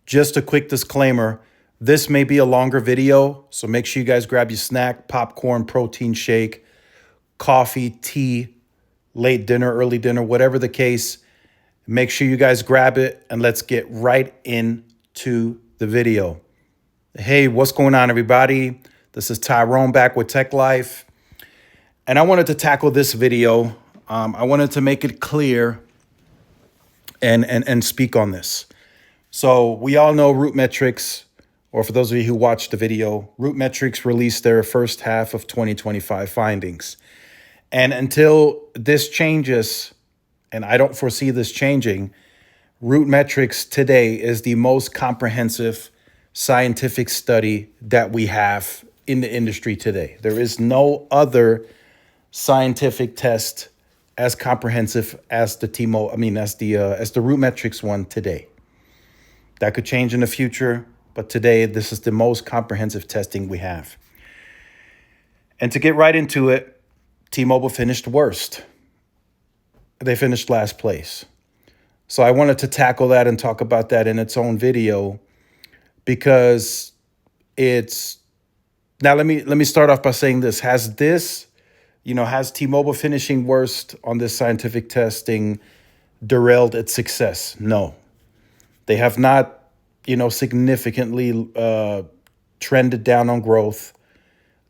Just a quick disclaimer. This may be a longer video, so make sure you guys grab your snack, popcorn, protein shake, coffee, tea, late dinner, early dinner, whatever the case. Make sure you guys grab it and let's get right into the video. Hey, what's going on, everybody? This is Tyrone back with Tech Life. And I wanted to tackle this video. I wanted to make it clear and speak on this. So we all know RootMetrics, or for those of you who watched the video, RootMetrics released their first half of 2025 findings. And until this changes, and I don't foresee this changing, RootMetrics today is the most comprehensive scientific study that we have in the industry today. There is no other scientific test as comprehensive as the RootMetrics one today. That could change in the future, but today this is the most comprehensive testing we have. And to get right into it, T-Mobile finished worst. They finished last place. So I wanted to tackle that and talk about that in its own video because it's now let me start off by saying this. Has T-Mobile finishing worst on this scientific testing derailed its success? No. They have not, significantly trended down on growth.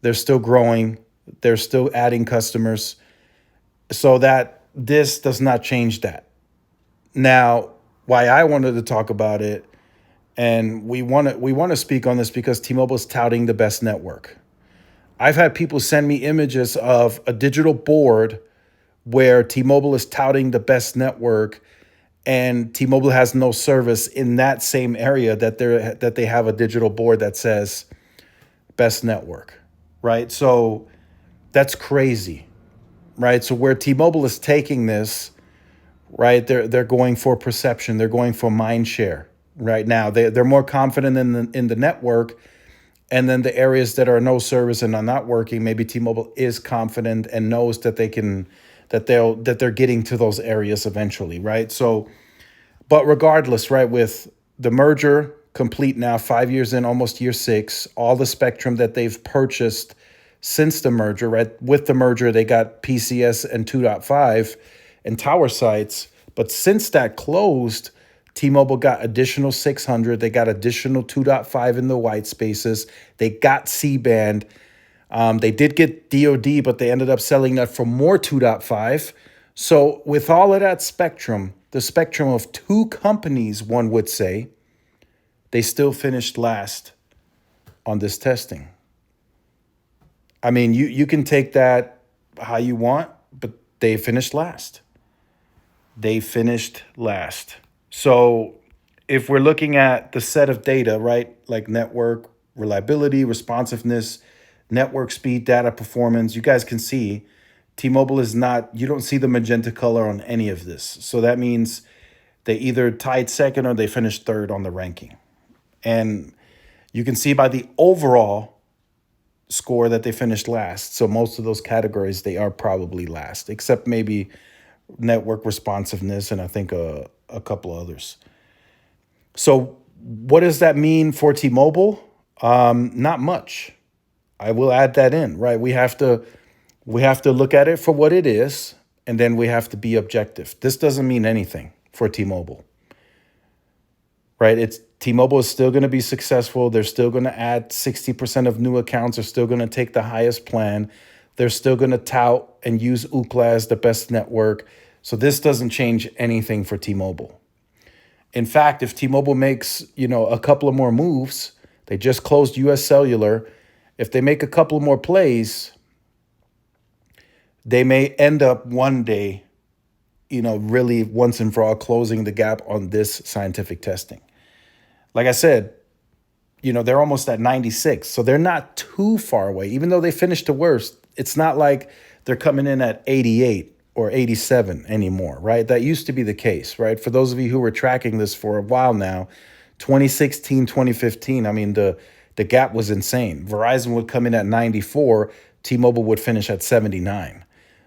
They're still growing. They're still adding customers. So that this does not change that. Now, why I wanted to talk about it, and we want to speak on this because T-Mobile is touting the best network. I've had people send me images of a digital board where T-Mobile is touting the best network, and T-Mobile has no service in that same area that they have a digital board that says best network, right? So that's crazy, right? So where T-Mobile is taking this, right? They're going for perception, they're going for mind share right now. They're more confident in the network, and then the areas that are no service and are not working, maybe T-Mobile is confident and knows that they're getting to those areas eventually, right? So, but regardless, right, with the merger complete now, 5 years in, almost year 6, all the spectrum that they've purchased since the merger, right? With the merger, they got PCS and 2.5 and tower sites, but since that closed, T-Mobile got additional 600. They got additional 2.5 in the white spaces. They got C-band. They did get DoD, but they ended up selling that for more 2.5. So with all of that spectrum, the spectrum of two companies, one would say, they still finished last on this testing. I mean, you can take that how you want, but they finished last. They finished last. So if we're looking at the set of data, right, like network reliability, responsiveness, network speed, data performance, you guys can see T-Mobile is not, you don't see the magenta color on any of this. So that means they either tied second or they finished third on the ranking. And you can see by the overall score that they finished last. So most of those categories, they are probably last, except maybe network responsiveness and I think a couple of others. So what does that mean for T-Mobile? Not much. I will add that in, right? We have to look at it for what it is, and then we have to be objective. This doesn't mean anything for T-Mobile, right? T-Mobile is still going to be successful. They're still going to add 60% of new accounts. They're still going to take the highest plan. They're still going to tout and use Ookla as the best network. So this doesn't change anything for T-Mobile. In fact, if T-Mobile makes, a couple of more moves, they just closed US Cellular. If they make a couple more plays, they may end up one day, really once and for all closing the gap on this scientific testing. Like I said, they're almost at 96. So they're not too far away. Even though they finished the worst, it's not like they're coming in at 88 or 87 anymore, right? That used to be the case, right? For those of you who were tracking this for a while now, 2016, 2015, I mean, the gap was insane. Verizon would come in at 94, T-Mobile would finish at 79.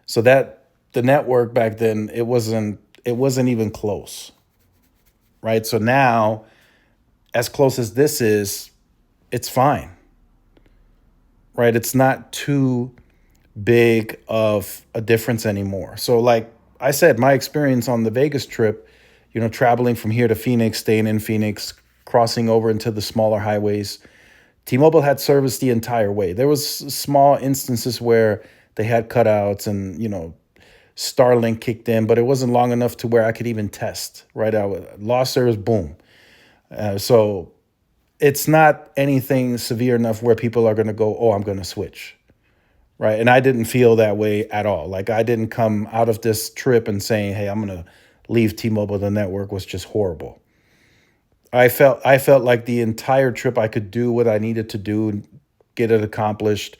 So that the network back then, it wasn't even close, right? So now as close as this is, it's fine, right? It's not too big of a difference anymore. So, like I said, my experience on the Vegas trip, traveling from here to Phoenix, staying in Phoenix, crossing over into the smaller highways, T-Mobile had service the entire way. There was small instances where they had cutouts and, Starlink kicked in, but it wasn't long enough to where I could even test, right? Lost service, boom. So it's not anything severe enough where people are going to go, oh, I'm going to switch, right? And I didn't feel that way at all. Like I didn't come out of this trip and saying, hey, I'm going to leave T-Mobile. The network was just horrible. I felt like the entire trip I could do what I needed to do and get it accomplished.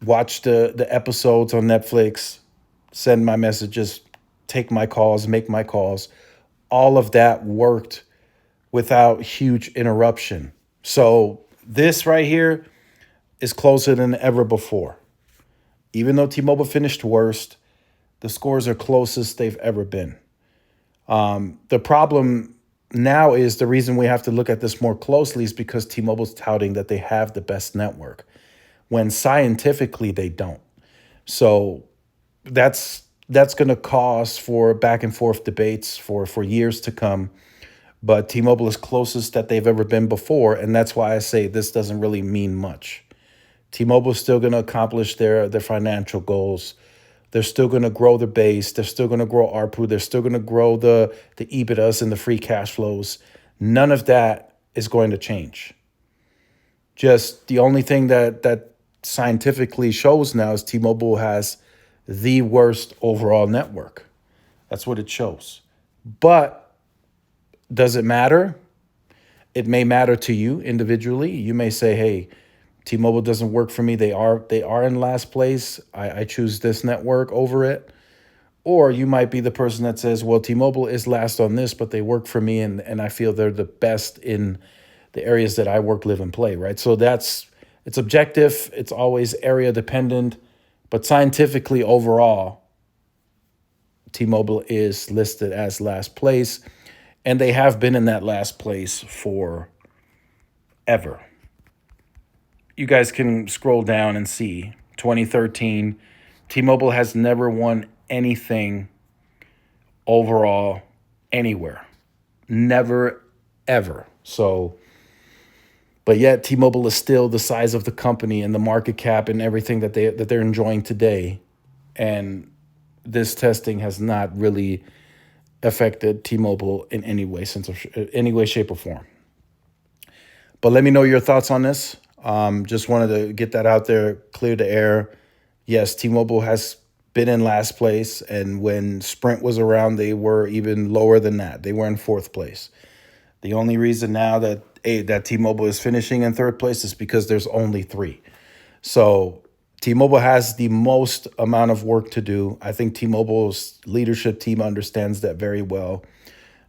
Watch the episodes on Netflix, send my messages, take my calls, make my calls. All of that worked without huge interruption. So this right here is closer than ever before. Even though T-Mobile finished worst, the scores are closest they've ever been. The problem now is the reason we have to look at this more closely is because T-Mobile's touting that they have the best network, when scientifically they don't. So that's going to cause for back and forth debates for years to come. But T-Mobile is closest that they've ever been before, and that's why I say this doesn't really mean much. T-Mobile is still going to accomplish their financial goals. They're still going to grow the base. They're still going to grow ARPU. They're still going to grow the EBITDAs and the free cash flows. None of that is going to change. Just the only thing that scientifically shows now is T-Mobile has the worst overall network. That's what it shows. But does it matter? It may matter to you individually. You may say, hey, T-Mobile doesn't work for me. They are in last place. I choose this network over it. Or you might be the person that says, well, T-Mobile is last on this, but they work for me and I feel they're the best in the areas that I work, live, and play, right? So it's objective. It's always area dependent. But scientifically, overall, T-Mobile is listed as last place. And they have been in that last place for ever. You guys can scroll down and see 2013. T-Mobile has never won anything overall anywhere. Never, ever. So, but yet T-Mobile is still the size of the company and the market cap and everything that they're enjoying today. And this testing has not really affected T-Mobile in any way, shape, or form. But let me know your thoughts on this. Just wanted to get that out there, clear the air. Yes, T-Mobile has been in last place, and when Sprint was around, they were even lower than that. They were in fourth place. The only reason now that T-Mobile is finishing in third place is because there's only three. So T-Mobile has the most amount of work to do. I think T-Mobile's leadership team understands that very well.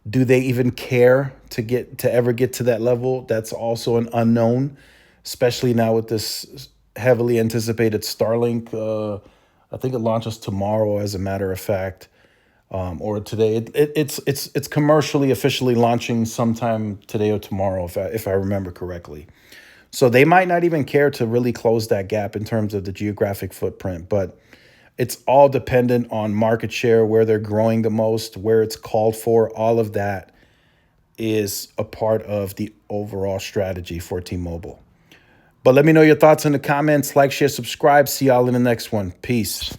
Do they even care to ever get to that level? That's also an unknown, especially now with this heavily anticipated Starlink. I think it launches tomorrow, as a matter of fact, or today. It's commercially officially launching sometime today or tomorrow, if I remember correctly. So they might not even care to really close that gap in terms of the geographic footprint, but it's all dependent on market share, where they're growing the most, where it's called for. All of that is a part of the overall strategy for T-Mobile. But let me know your thoughts in the comments. Like, share, subscribe. See y'all in the next one. Peace.